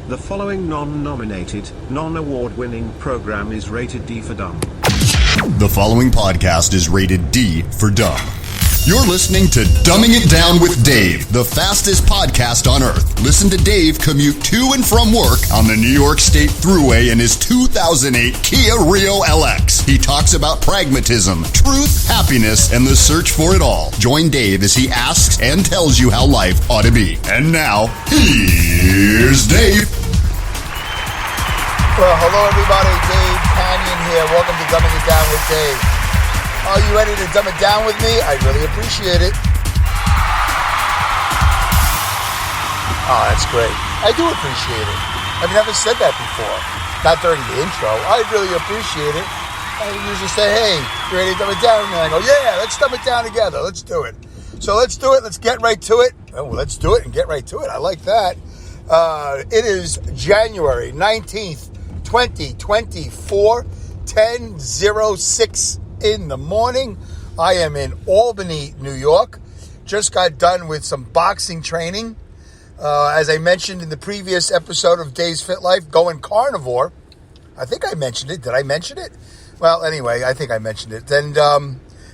The following non-nominated, non-award-winning program is rated D for dumb. The following podcast is rated D for dumb. You're listening to Dumbing It Down with Dave, the fastest podcast on earth. Listen to Dave commute to and from work on the New York State Thruway in his 2008 Kia Rio LX. He talks about pragmatism, truth, happiness, and the search for it all. Join Dave as he asks and tells you how life ought to be. And now, here's Dave. Well, hello everybody, Dave Canyon here. Welcome to Dumbing It Down with Dave. Are you ready to dumb it down with me? I really appreciate it. Oh, that's great. I do appreciate it. I've never said that before. Not during the intro. I really appreciate it. I usually say, hey, you ready to dumb it down? And I go, yeah, let's dumb it down together. Let's do it. So let's do it. Let's get right to it. Oh, let's do it and get right to it. I like that. It is January 19th, 2024, 10:06 in the morning. I am in Albany, New York. Just got done with some boxing training. As I mentioned in the previous episode of Dave's Fit Life, going carnivore. I think I mentioned it. Did I mention it? Well, anyway, I think I mentioned it. And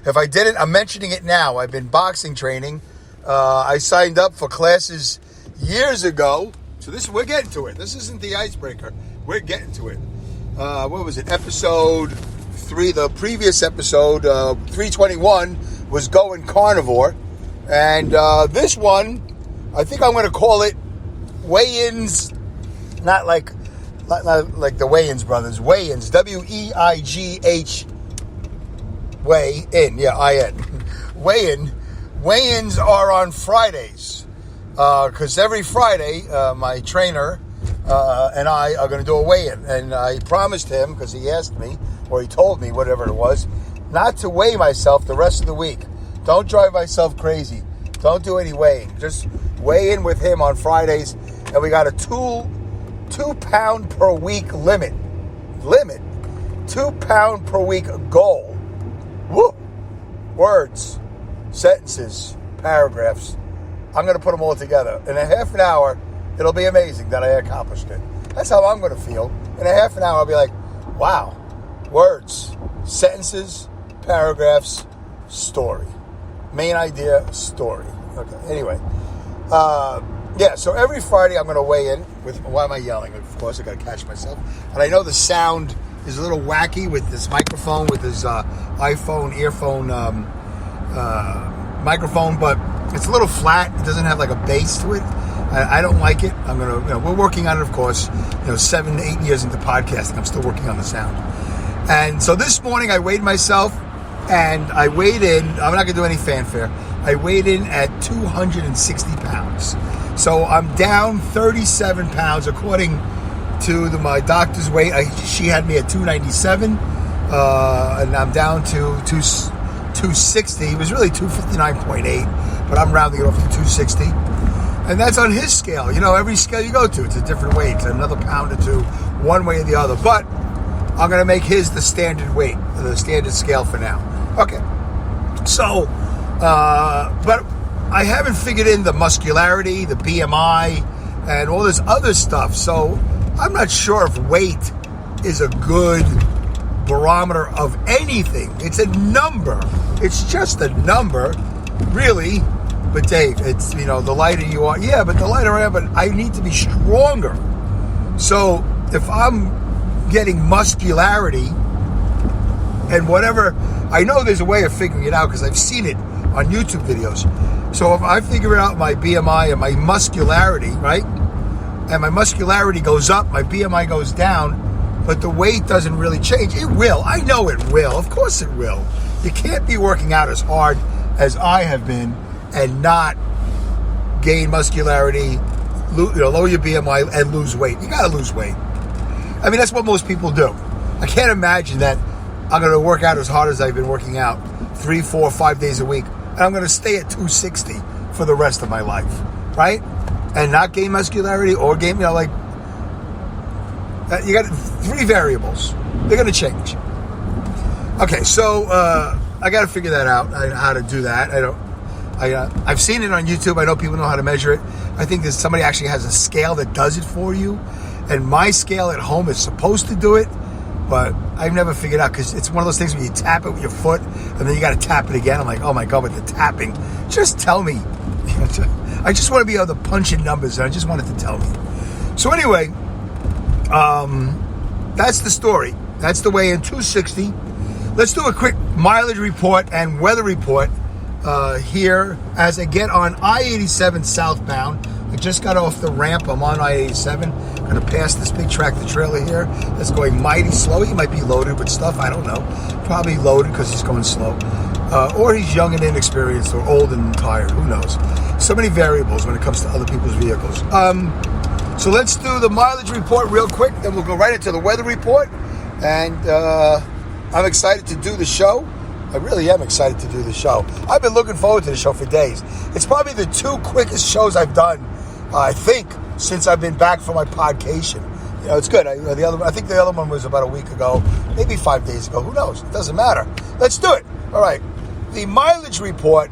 if I didn't, I'm mentioning it now. I've been boxing training. I signed up for classes years ago. So we're getting to it. This isn't the icebreaker. We're getting to it. What was it? Episode 3, the previous episode, 321, was going carnivore. And this one, I think I'm going to call it weigh-ins, not like the Wayans brothers, weigh-ins, W-E-I-G-H, weigh-in, yeah, I-N. Weigh-ins are on Fridays, because every Friday, my trainer and I are going to do a weigh-in. And I promised him, because he asked me, or he told me, whatever it was, not to weigh myself the rest of the week. Don't drive myself crazy. Don't do any weighing. Just weigh in with him on Fridays. And we got a 2 pound per week limit. 2 pound per week goal. Woo! Words, sentences, paragraphs. I'm going to put them all together. In a half an hour, it'll be amazing that I accomplished it. That's how I'm going to feel. In a half an hour, I'll be like, wow. Words, sentences, paragraphs, story. Main idea, story. Okay, anyway. So every Friday I'm going to weigh in with, why am I yelling? Of course, I got to catch myself. And I know the sound is a little wacky with this microphone, with this iPhone earphone microphone, but it's a little flat. It doesn't have like a bass to it. I don't like it. I'm going to, we're working on it, of course. 7 to 8 years into podcasting, I'm still working on the sound. And so this morning I weighed myself, and I weighed in, I'm not going to do any fanfare, I weighed in at 260 pounds. So I'm down 37 pounds according to my doctor's weight. She had me at 297, and I'm down to 260. It was really 259.8, but I'm rounding it off to 260. And that's on his scale. Every scale you go to, it's a different weight. It's another pound or two, one way or the other. But I'm going to make his the standard weight, the standard scale for now. Okay. So, but I haven't figured in the muscularity, the BMI, and all this other stuff. So I'm not sure if weight is a good barometer of anything. It's a number. It's just a number, really. But Dave, it's, the lighter you are. Yeah, but the lighter I am, but I need to be stronger. So if I'm getting muscularity and whatever, I know there's a way of figuring it out because I've seen it on YouTube videos. So if I figure out my BMI and my muscularity, right? And my muscularity goes up, my BMI goes down, but the weight doesn't really change. It will. I know it will. Of course it will. You can't be working out as hard as I have been and not gain muscularity, lower your BMI and lose weight. You got to lose weight. I mean, that's what most people do. I can't imagine that I'm going to work out as hard as I've been working out 3, 4, 5 days a week, and I'm going to stay at 260 for the rest of my life, right? And not gain muscularity or gain, you got 3 variables. They're going to change. Okay, so I got to figure that out, how to do that. I've seen it on YouTube. I know people know how to measure it. I think that somebody actually has a scale that does it for you. And my scale at home is supposed to do it, but I've never figured out, because it's one of those things where you tap it with your foot and then you got to tap it again. I'm like, oh my God, with the tapping, just tell me. I just want to be able to punch in numbers, and I just wanted to tell me. So anyway, that's the story. That's the way in 260. Let's do a quick mileage report and weather report here as I get on I-87 southbound. I just got off the ramp. I'm on I-87. Going to pass this big tractor trailer here that's going mighty slow. He might be loaded with stuff. I don't know. Probably loaded because he's going slow. Or he's young and inexperienced, or old and tired. Who knows? So many variables when it comes to other people's vehicles. So let's do the mileage report real quick. Then we'll go right into the weather report. And I'm excited to do the show. I really am excited to do the show. I've been looking forward to the show for days. It's probably the 2 quickest shows I've done, I think, since I've been back from my podcation. You know, it's good. I think the other one was about a week ago, maybe 5 days ago. Who knows? It doesn't matter. Let's do it. All right. The mileage report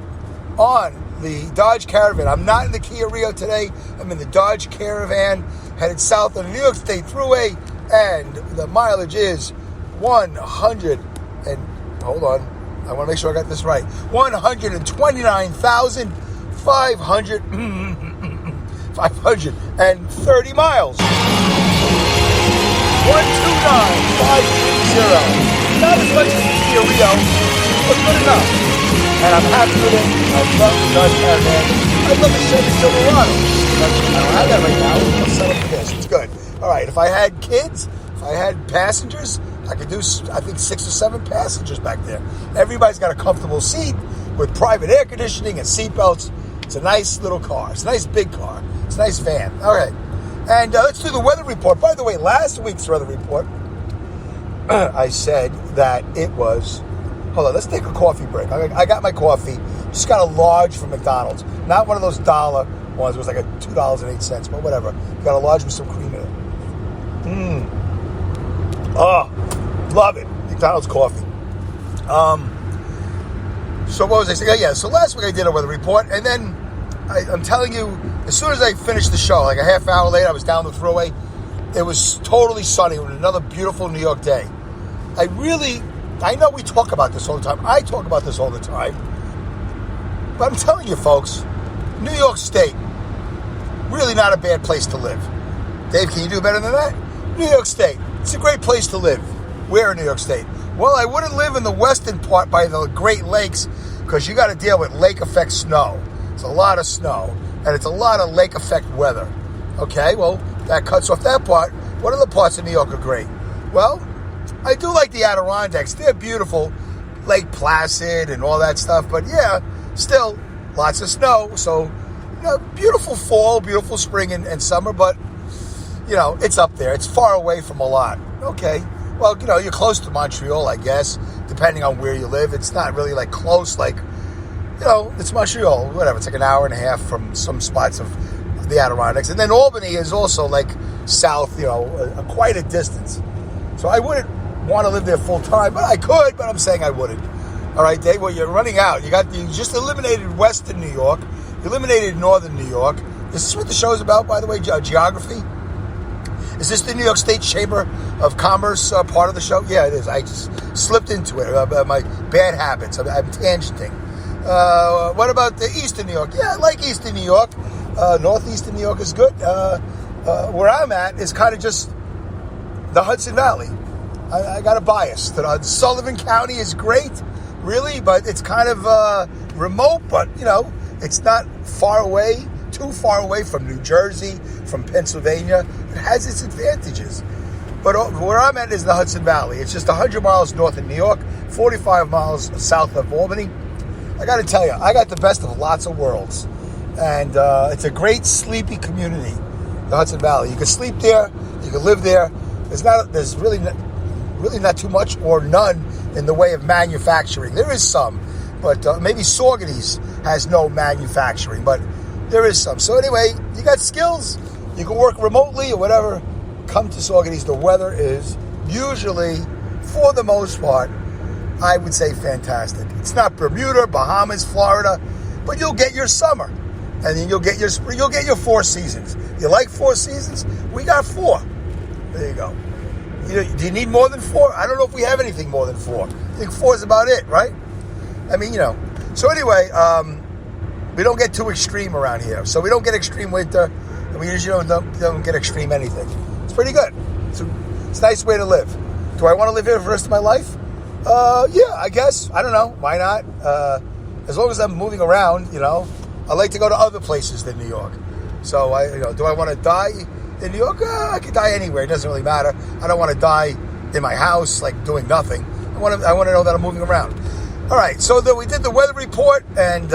on the Dodge Caravan. I'm not in the Kia Rio today. I'm in the Dodge Caravan headed south on the New York State Thruway, and the mileage is 100 and hold on. I want to make sure I got this right. 129,530 miles. 129,530. Not as much as the Kia Rio, but good enough. And I'm happy with it. I love the Dodge Caravan. I love the Chevy Silverado. I don't have that right now. I'll settle for this. It's good. All right. If I had kids, if I had passengers, I could do, I think, 6 or 7 passengers back there. Everybody's got a comfortable seat with private air conditioning and seat belts. It's a nice little car. It's a nice big car. It's a nice van. All right. And let's do the weather report. By the way, last week's weather report, I said that it was... Hold on, let's take a coffee break. I got my coffee. Just got a large from McDonald's. Not one of those dollar ones. It was like a $2.08, but whatever. Got a large with some cream in it. Oh, love it. McDonald's coffee. So what was I saying? Yeah, so last week I did a weather report, and then I'm telling you, as soon as I finished the show, like a half hour later, I was down the Thruway. It was totally sunny. It was another beautiful New York day. I know we talk about this all the time. I talk about this all the time. But I'm telling you, folks, New York State, really not a bad place to live. Dave, can you do better than that? New York State, it's a great place to live. Where in New York State? Well, I wouldn't live in the western part by the Great Lakes, because you got to deal with lake effect snow. It's a lot of snow, and it's a lot of lake effect weather. Okay, well, that cuts off that part. What other parts of New York are great? Well, I do like the Adirondacks. They're beautiful. Lake Placid and all that stuff. But yeah, still lots of snow. So, you know, beautiful fall, beautiful spring and summer. But, you know, it's up there. It's far away from a lot. Okay. Well, you know, you're close to Montreal, I guess, depending on where you live. It's not really like close, like, you know, it's Montreal, whatever. It's like an hour and a half from some spots of the Adirondacks. And then Albany is also like south, you know, quite a distance. So I wouldn't want to live there full time, but I could, but I'm saying I wouldn't. All right, Dave, well, you're running out. You just eliminated Western New York. You eliminated Northern New York. Is this what the show is about, by the way, geography? Is this the New York State Chamber of Commerce part of the show? Yeah, it is. I just slipped into it. My bad habits. I'm tangenting. What about the Eastern New York? Yeah, I like Eastern New York. Northeastern New York is good. Where I'm at is kind of just the Hudson Valley. I got a bias. Sullivan County is great, really, but it's kind of remote, but, you know, it's not far away, too far away from New Jersey, from Pennsylvania. It has its advantages. But where I'm at is the Hudson Valley. It's just 100 miles north of New York, 45 miles south of Albany. I got to tell you, I got the best of lots of worlds. And it's a great sleepy community, the Hudson Valley. You can sleep there, you can live there. There's really not too much or none in the way of manufacturing. There is some, but maybe Saugerties has no manufacturing, but there is some. So anyway, you got skills, you can work remotely or whatever, come to Saugerties. The weather is usually, for the most part, I would say fantastic. It's not Bermuda, Bahamas, Florida, but you'll get your summer. and then you'll get your 4 seasons. You like 4 seasons? We got 4. There you go. Do you need more than 4? I don't know if we have anything more than 4. I think 4 is about it, right? I mean, So anyway, we don't get too extreme around here. So we don't get extreme winter, and we usually don't get extreme anything. It's pretty good. It's a nice way to live. Do I want to live here for the rest of my life? Yeah, I guess. I don't know. Why not? As long as I'm moving around, I like to go to other places than New York. So do I want to die in New York? I could die anywhere. It doesn't really matter. I don't want to die in my house, like doing nothing. I want to know that I'm moving around. All right. So we did the weather report, and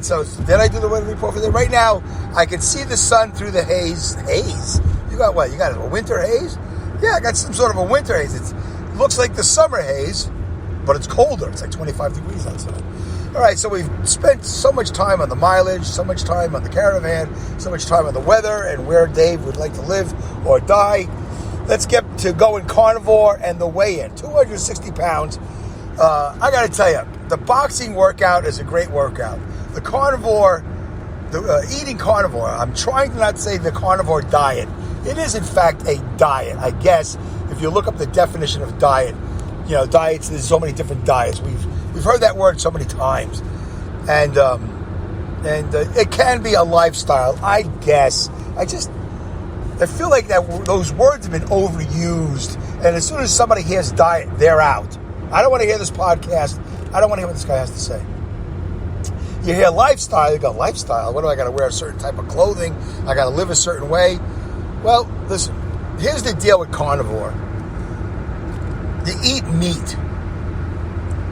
so did I do the weather report for that? Right now, I can see the sun through the haze. Haze? You got what? You got a winter haze? Yeah, I got some sort of a winter haze. It looks like the summer haze, but it's colder. It's like 25 degrees outside. All right, so we've spent so much time on the mileage, so much time on the caravan, so much time on the weather and where Dave would like to live or die. Let's get to going carnivore and the weigh-in. 260 pounds. I got to tell you, the boxing workout is a great workout. The carnivore, eating carnivore, I'm trying to not say the carnivore diet. It is, in fact, a diet, I guess. If you look up the definition of diet, diets, there's so many different diets. We've heard that word so many times. And it can be a lifestyle, I guess. I feel like those words have been overused. And as soon as somebody hears diet, they're out. I don't want to hear this podcast. I don't want to hear what this guy has to say. You hear lifestyle, you go, lifestyle? What do I got to wear? A certain type of clothing? I got to live a certain way? Well, listen, here's the deal with carnivore. You eat meat,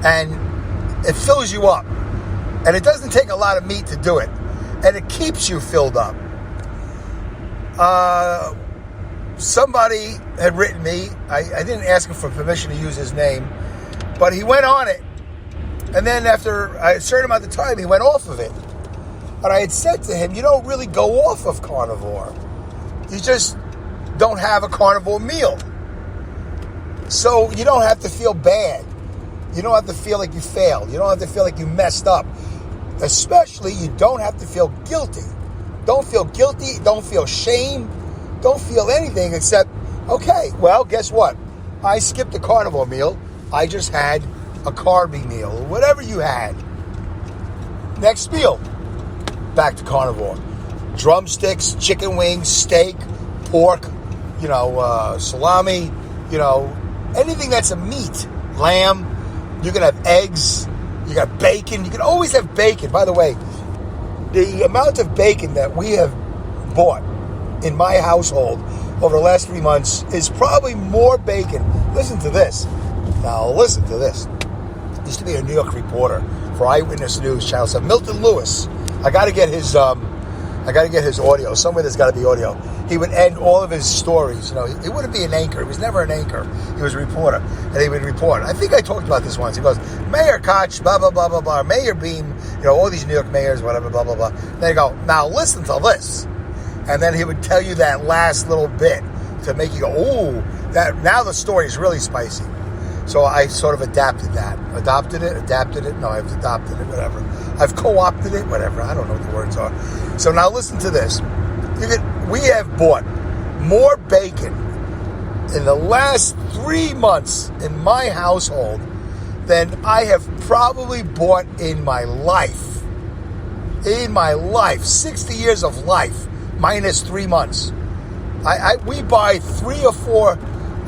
and it fills you up. And it doesn't take a lot of meat to do it. And it keeps you filled up. Somebody had written me. I didn't ask him for permission to use his name. But he went on it. And then after a certain amount of time, he went off of it. And I had said to him, you don't really go off of carnivore. You just don't have a carnivore meal. So you don't have to feel bad. You don't have to feel like you failed. You don't have to feel like you messed up. Especially, you don't have to feel guilty. Don't feel guilty. Don't feel shame. Don't feel anything except, okay, well, guess what? I skipped a carnivore meal. I just had a carby meal, or whatever you had. Next meal, back to carnivore. Drumsticks, chicken wings, steak, pork, salami, anything that's a meat. Lamb. You can have eggs. You got bacon. You can always have bacon. By the way, the amount of bacon that we have bought in my household over the last 3 months is probably more bacon. Listen to this. Now, listen to this. Used to be a New York reporter for Eyewitness News Channel 7. Milton Lewis. I got to get his audio. Somewhere there's got to be audio. He would end all of his stories. He wouldn't be an anchor. He was never an anchor. He was a reporter, and he would report. I think I talked about this once. He goes, Mayor Koch, blah, blah, blah, blah, blah. Mayor Beam, all these New York mayors, whatever, blah, blah, blah. Then he go, now listen to this. And then he would tell you that last little bit to make you go, ooh, now the story is really spicy. So I sort of adapted that. Adopted it? No, I've adopted it, whatever. I've co-opted it, whatever. I don't know what the words are. So now listen to this. We have bought more bacon in the last 3 months in my household than I have probably bought in my life. In my life. 60 years of life, minus 3 months. We buy 3 or 4,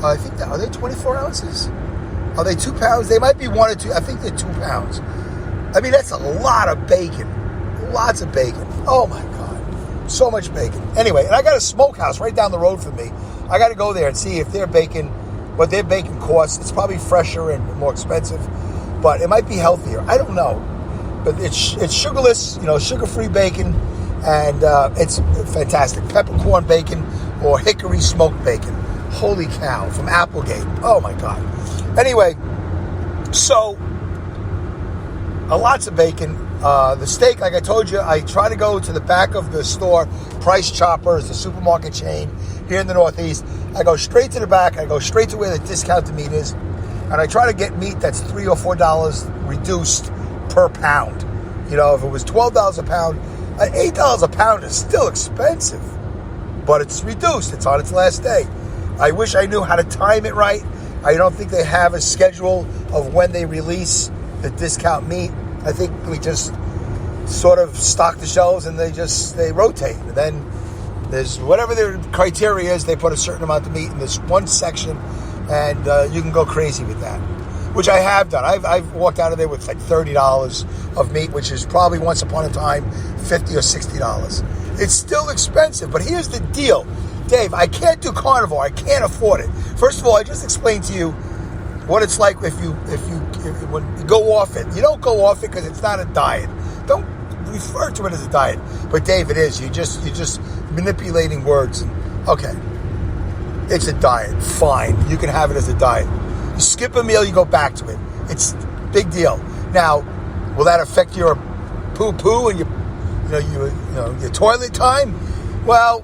I think, are they 24 ounces? Are they 2 pounds? They might be 1 or 2. I think they're 2 pounds. I mean, that's a lot of bacon. Lots of bacon. Oh, my God. So much bacon. Anyway, and I got a smokehouse right down the road from me. I got to go there and see if what their bacon costs. It's probably fresher and more expensive, but it might be healthier. I don't know. But it's sugarless, sugar-free bacon, and it's fantastic. Peppercorn bacon or hickory smoked bacon. Holy cow, from Applegate. Oh, my God. Anyway, so lots of bacon. The steak, like I told you, I try to go to the back of the store. Price Chopper is the supermarket chain here in the Northeast. I go straight to the back. I go straight to where the discounted meat is. And I try to get meat that's $3 or $4 reduced per pound. If it was $12 a pound, $8 a pound is still expensive, but it's reduced. It's on its last day. I wish I knew how to time it right. I don't think they have a schedule of when they release the discount meat. I think we just sort of stock the shelves and they rotate. And then there's whatever their criteria is, they put a certain amount of meat in this one section, and you can go crazy with that, which I have done. I've walked out of there with like $30 of meat, which is probably once upon a time $50 or $60. It's still expensive, but here's the deal. Dave, I can't do carnivore. I can't afford it. First of all, I just explained to you what it's like if you go off it. You don't go off it because it's not a diet. Don't refer to it as a diet. But Dave, it is. You're just manipulating words. Okay, it's a diet. Fine, you can have it as a diet. You skip a meal, you go back to it. It's a big deal. Now, will that affect your poo and your toilet time? Well,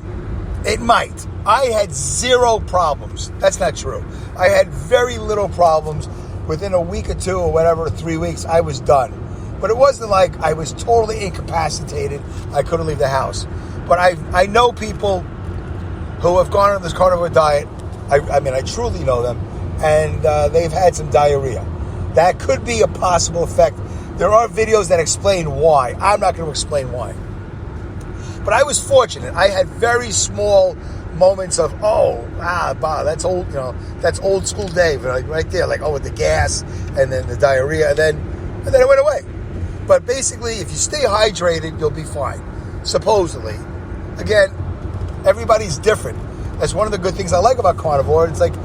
it might. I had zero problems. That's not true. I had very little problems. Within a week or two or whatever, 3 weeks, I was done. But it wasn't like I was totally incapacitated. I couldn't leave the house. But I know people who have gone on this carnivore diet. I truly know them. And they've had some diarrhea. That could be a possible effect. There are videos that explain why. I'm not going to explain why. But I was fortunate. I had very small moments of, that's old, that's old school Dave, like right there, like, with the gas and then the diarrhea, and then it went away. But basically, if you stay hydrated, you'll be fine, supposedly. Again, everybody's different. That's one of the good things I like about carnivore. It's like,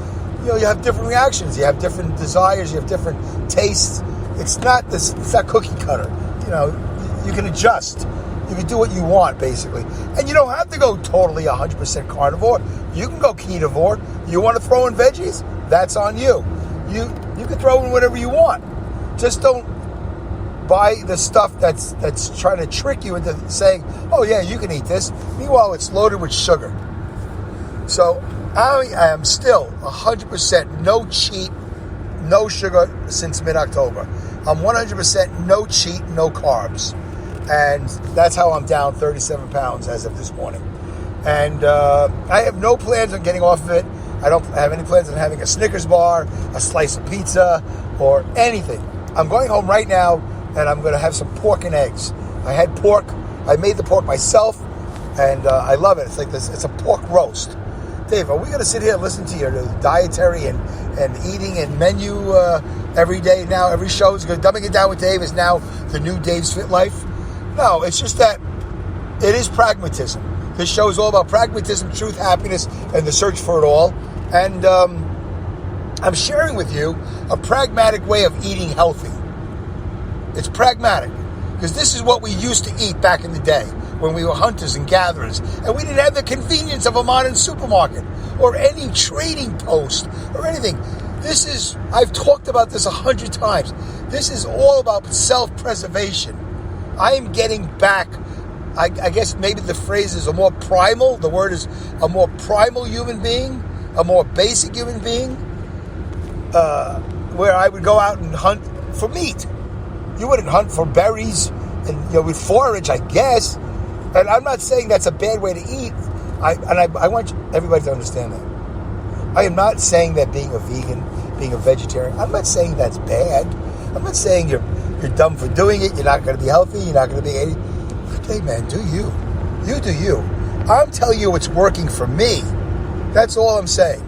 you have different reactions, you have different desires, you have different tastes. It's not cookie cutter. You can adjust. You can do what you want, basically. And you don't have to go totally 100% carnivore. You can go ketovore. You want to throw in veggies? That's on you. You can throw in whatever you want. Just don't buy the stuff that's trying to trick you into saying, oh yeah, you can eat this. Meanwhile, it's loaded with sugar. So I am still 100% no cheat, no sugar since mid-October. I'm 100% no cheat, no carbs. And that's how I'm down 37 pounds as of this morning. And I have no plans on getting off of it. I don't have any plans on having a Snickers bar, a slice of pizza, or anything. I'm going home right now, and I'm going to have some pork and eggs. I had pork. I made the pork myself, and I love it. It's like this. It's a pork roast. Dave, are we going to sit here and listen to your dietary and eating and menu every day now? Every show is good. Dumbing It Down with Dave is now the new Dave's Fit Life. No, it's just that it is pragmatism. This show is all about pragmatism, truth, happiness, and the search for it all. And I'm sharing with you a pragmatic way of eating healthy. It's pragmatic, because this is what we used to eat back in the day when we were hunters and gatherers, and we didn't have the convenience of a modern supermarket or any trading post or anything. I've talked about this 100 times. This is all about self-preservation. I am getting back, I guess maybe the phrase is a more primal, the word is a more primal human being, a more basic human being, where I would go out and hunt for meat. You wouldn't hunt for berries and with forage, I guess. And I'm not saying that's a bad way to eat. I want everybody to understand that. I am not saying that being a vegan, being a vegetarian, I'm not saying that's bad. I'm not saying you're dumb for doing it. You're not going to be healthy. You're not going to be... Hey, man, do you. You do you. I'm telling you it's working for me. That's all I'm saying.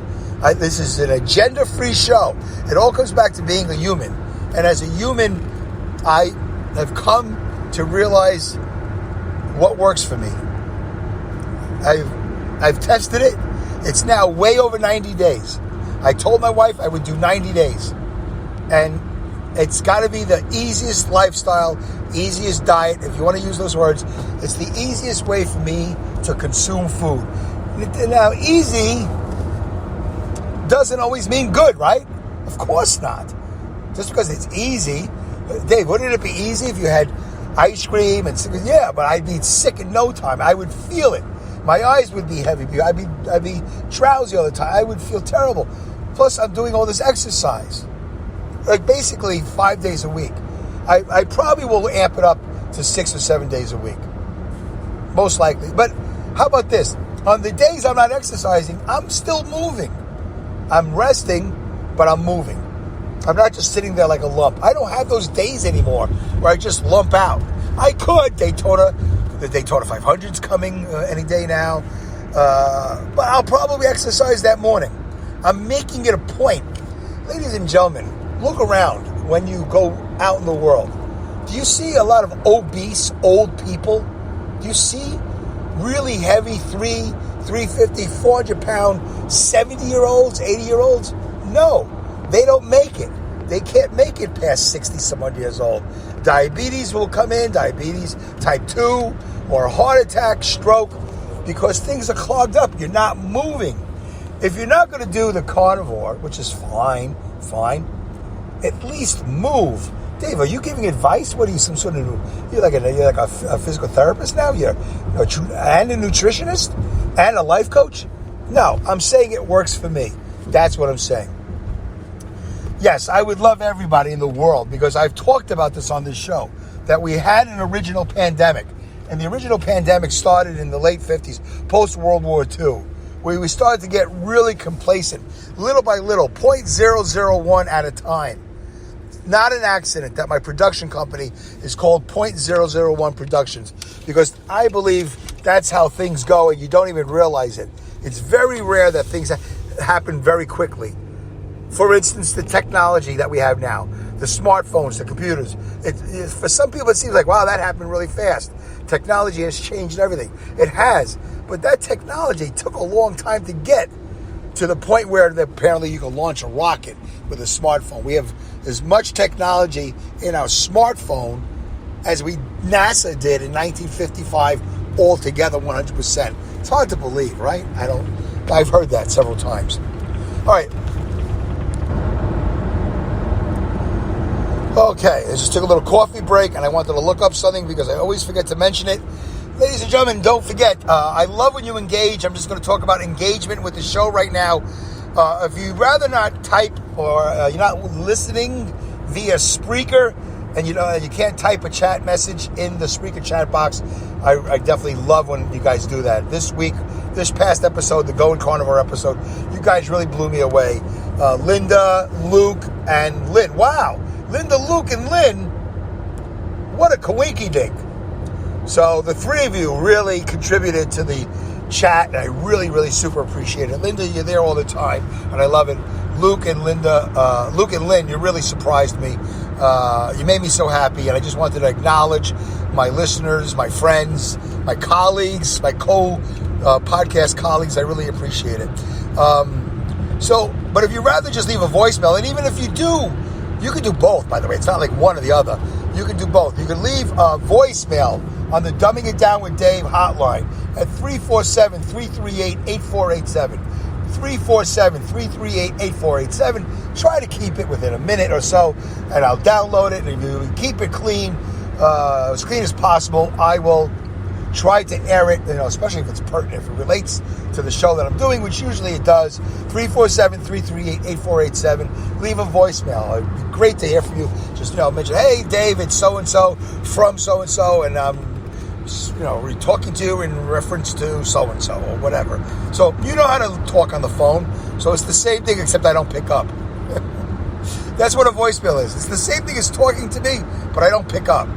This is an agenda-free show. It all comes back to being a human. And as a human, I have come to realize what works for me. I've tested it. It's now way over 90 days. I told my wife I would do 90 days. And it's got to be the easiest lifestyle, easiest diet, if you want to use those words. It's the easiest way for me to consume food. Now, easy doesn't always mean good, right? Of course not. Just because it's easy. Dave, wouldn't it be easy if you had ice cream and... Yeah, but I'd be sick in no time. I would feel it. My eyes would be heavy. I'd be drowsy all the time. I would feel terrible. Plus, I'm doing all this exercise. Like basically 5 days a week. I probably will amp it up to 6 or 7 days a week. most likely. But how about this? On the days I'm not exercising, I'm still moving. I'm resting, but I'm moving. I'm not just sitting there like a lump. I don't have those days anymore where I just lump out. I could. The Daytona 500's coming any day now. But I'll probably exercise that morning. I'm making it a point. Ladies and gentlemen, look around when you go out in the world. Do you see a lot of obese old people? Do you see really heavy 350, 400-pound 70-year-olds, 80-year-olds? No, they don't make it. They can't make it past 60-some-odd years old. Diabetes will come in, diabetes type 2, or a heart attack, stroke, because things are clogged up. You're not moving. If you're not going to do the carnivore, which is fine, at least move. Dave, are you giving advice? What are you, some sort of, you're like a physical therapist now? You're and a nutritionist and a life coach? No, I'm saying it works for me. That's what I'm saying. Yes, I would love everybody in the world, because I've talked about this on this show, that we had an original pandemic. And the original pandemic started in the late 50s, post-World War II, where we started to get really complacent, little by little, 0.001 at a time. Not an accident that my production company is called 0.001 Productions, because I believe that's how things go and you don't even realize it. It's very rare that things happen very quickly. For instance, the technology that we have now, the smartphones, the computers. For some people, it seems like, wow, that happened really fast. Technology has changed everything. It has. But that technology took a long time to get to the point where apparently you can launch a rocket with a smartphone. We have as much technology in our smartphone as NASA did in 1955 altogether, 100%. It's hard to believe, right? I've heard that several times. All right. Okay, I just took a little coffee break, and I wanted to look up something because I always forget to mention it. Ladies and gentlemen, don't forget, I love when you engage. I'm just going to talk about engagement with the show right now. If you'd rather not type, or you're not listening via Spreaker, and you can't type a chat message in the Spreaker chat box, I definitely love when you guys do that. This week, this past episode, the Going Carnivore episode, you guys really blew me away. Linda, Luke, and Lynn. Wow. Linda, Luke, and Lynn, what a coinky-dink. So the three of you really contributed to the chat, and I really, really super appreciate it. Linda, you're there all the time, and I love it. Luke and Lynn, you really surprised me. You made me so happy, and I just wanted to acknowledge my listeners, my friends, my colleagues, my podcast colleagues. I really appreciate it. But if you'd rather just leave a voicemail, and even if you do, you can do both, by the way. It's not like one or the other. You can do both. You can leave a voicemail on the Dumbing It Down with Dave hotline at 347-338-8487. 347-338-8487. Try to keep it within a minute or so, and I'll download it. And if you keep it clean, as clean as possible, I will try to air it, especially if it's pertinent, if it relates to the show that I'm doing, which usually it does. 347-338-8487. Leave a voicemail. It'd be great to hear from you. Just, mention, hey, Dave, it's so-and-so from so-and-so, and I'm, we're talking to you in reference to so-and-so or whatever. So you know how to talk on the phone. So it's the same thing, except I don't pick up. That's what a voicemail is. It's the same thing as talking to me, but I don't pick up.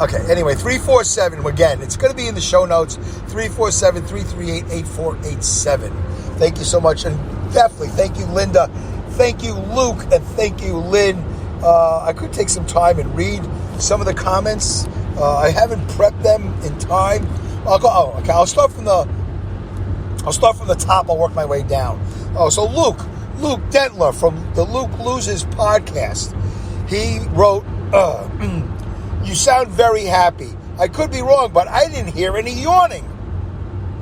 Okay, anyway, 347, again, it's going to be in the show notes, 347-338-8487. Thank you so much, and definitely thank you, Linda, thank you, Luke, and thank you, Lynn. I could take some time and read some of the comments. I haven't prepped them in time. I'll start from the top, I'll work my way down. So Luke Dentler from the Luke Loses podcast, he wrote, you sound very happy. I could be wrong, but I didn't hear any yawning.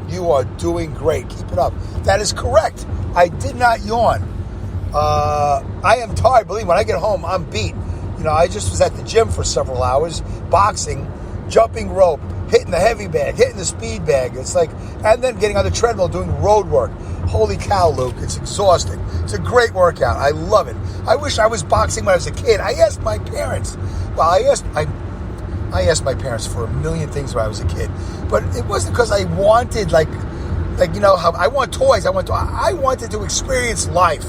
You are doing great. Keep it up. That is correct. I did not yawn. I am tired. Believe me, when I get home, I'm beat. I just was at the gym for several hours, boxing, jumping rope, hitting the heavy bag, hitting the speed bag. It's like, and then getting on the treadmill, doing road work. Holy cow, Luke. It's exhausting. It's a great workout. I love it. I wish I was boxing when I was a kid. I asked my parents. I asked my parents for a million things when I was a kid, but it wasn't because I wanted like how I want toys. I wanted to experience life.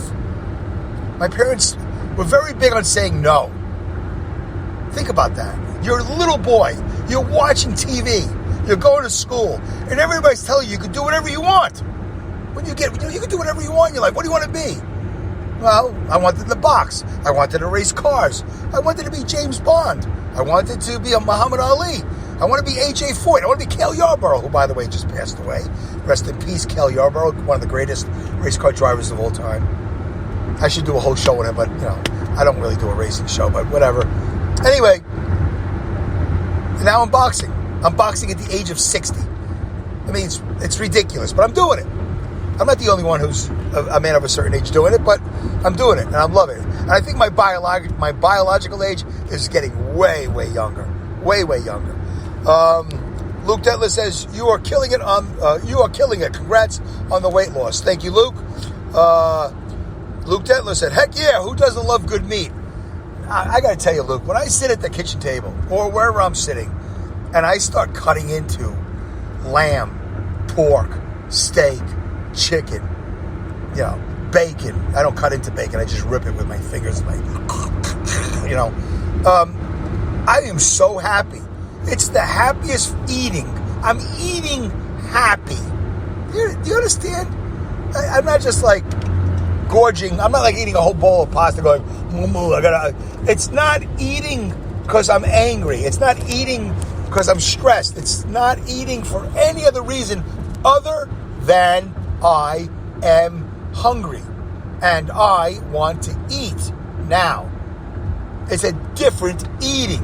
My parents were very big on saying no. Think about that. You're a little boy. You're watching TV. You're going to school, and everybody's telling you can do whatever you want. When you can do whatever you want in your life. What do you want to be? Well, I wanted the box. I wanted to race cars. I wanted to be James Bond. I wanted to be a Muhammad Ali. I want to be A.J. Foyt. I want to be Cale Yarborough, who, by the way, just passed away. Rest in peace, Cale Yarborough, one of the greatest race car drivers of all time. I should do a whole show on him, but, I don't really do a racing show, but whatever. Anyway, now I'm boxing. I'm boxing at the age of 60. I mean, it's ridiculous, but I'm doing it. I'm not the only one who's a man of a certain age doing it, but I'm doing it, and I'm loving it. And I think my biological age is getting way, way younger. Way, way younger. Luke Detler says, you are killing it. Congrats on the weight loss. Thank you, Luke. Luke Detler said, heck yeah, who doesn't love good meat? I got to tell you, Luke, when I sit at the kitchen table or wherever I'm sitting and I start cutting into lamb, pork, steak, chicken, bacon. I don't cut into bacon. I just rip it with my fingers. I am so happy. It's the happiest eating. I'm eating happy. Do you understand? I'm not just like gorging. I'm not like eating a whole bowl of pasta going, it's not eating because I'm angry. It's not eating because I'm stressed. It's not eating for any other reason other than I am hungry and I want to eat now. It's a different eating.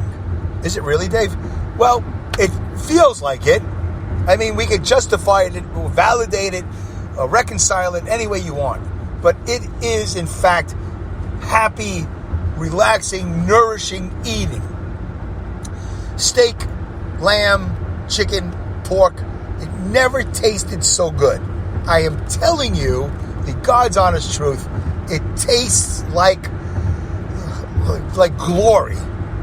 Is it really, Dave? Well, it feels like it. I mean, we could justify it, validate it, reconcile it any way you want. But it is, in fact, happy, relaxing, nourishing eating. Steak, lamb, chicken, pork, it never tasted so good. I am telling you the God's honest truth. It tastes like glory.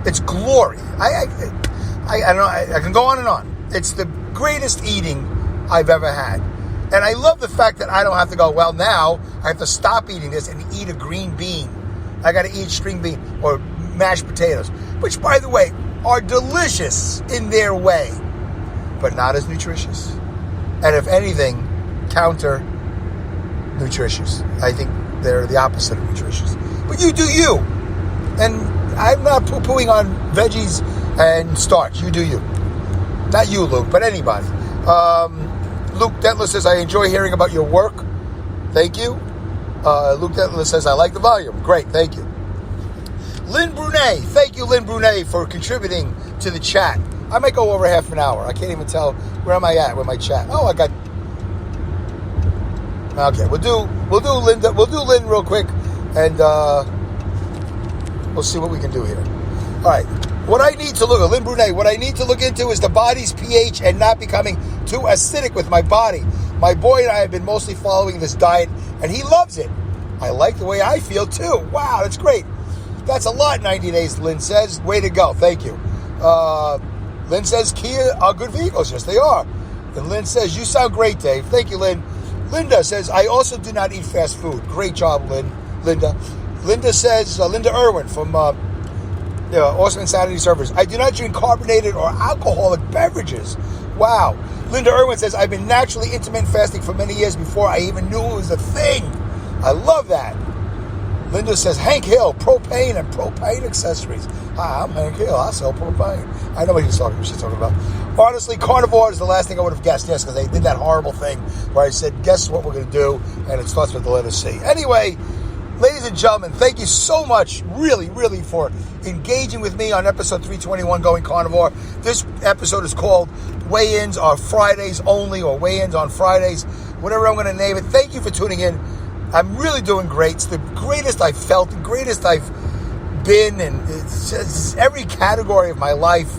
It's glory. I don't know. I can go on and on. It's the greatest eating I've ever had. And I love the fact that I don't have to go, well, now I have to stop eating this and eat a green bean. I got to eat string bean or mashed potatoes, which, by the way, are delicious in their way, but not as nutritious. And if anything, counter nutritious. I think they're the opposite of nutritious. But you do you. And I'm not poo-pooing on veggies and starch. You do you. Not you, Luke, but anybody. Luke Detler says, I enjoy hearing about your work. Thank you. Luke Detler says, I like the volume. Great, thank you. Lynn Brunet. Thank you, Lynn Brunet, for contributing to the chat. I might go over half an hour. I can't even tell. Where am I at with my chat? Oh, I got... Okay, we'll do Linda. We'll do Lynn real quick, and we'll see what we can do here. All right. Lynn Brunet, what I need to look into is the body's pH and not becoming too acidic with my body. My boy and I have been mostly following this diet, and he loves it. I like the way I feel, too. Wow, that's great. That's a lot, 90 days, Lynn says. Way to go. Thank you. Lynn says, Kia are good vehicles. Yes, they are. And Lynn says, you sound great, Dave. Thank you, Lynn. Linda says, I also do not eat fast food. Great job, Linda. Linda says, Linda Irwin from Awesome Insanity Servers. I do not drink carbonated or alcoholic beverages. Wow. Linda Irwin says, I've been naturally intermittent fasting for many years before I even knew it was a thing. I love that. Linda says, Hank Hill, propane and propane accessories. Hi, I'm Hank Hill. I sell propane. I know what she's talking about. Honestly, carnivore is the last thing I would have guessed. Yes, because they did that horrible thing where I said, guess what we're going to do? And it starts with the letter C. Anyway, ladies and gentlemen, thank you so much, really, really, for engaging with me on episode 321, Going Carnivore. This episode is called Weigh-ins are Fridays only, or Weigh-ins on Fridays, whatever I'm going to name it. Thank you for tuning in. I'm really doing great. It's the greatest I've felt, the greatest I've been, and it's every category of my life.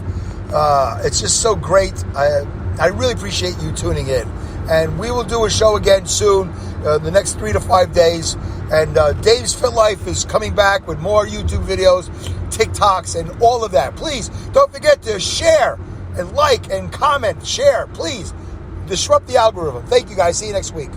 It's just so great. I really appreciate you tuning in. And we will do a show again soon, the next 3 to 5 days. And Dave's Fit Life is coming back with more YouTube videos. TikToks and all of that. Please don't forget to share and like and comment. Share, please. Disrupt the algorithm. Thank you, guys. See you next week.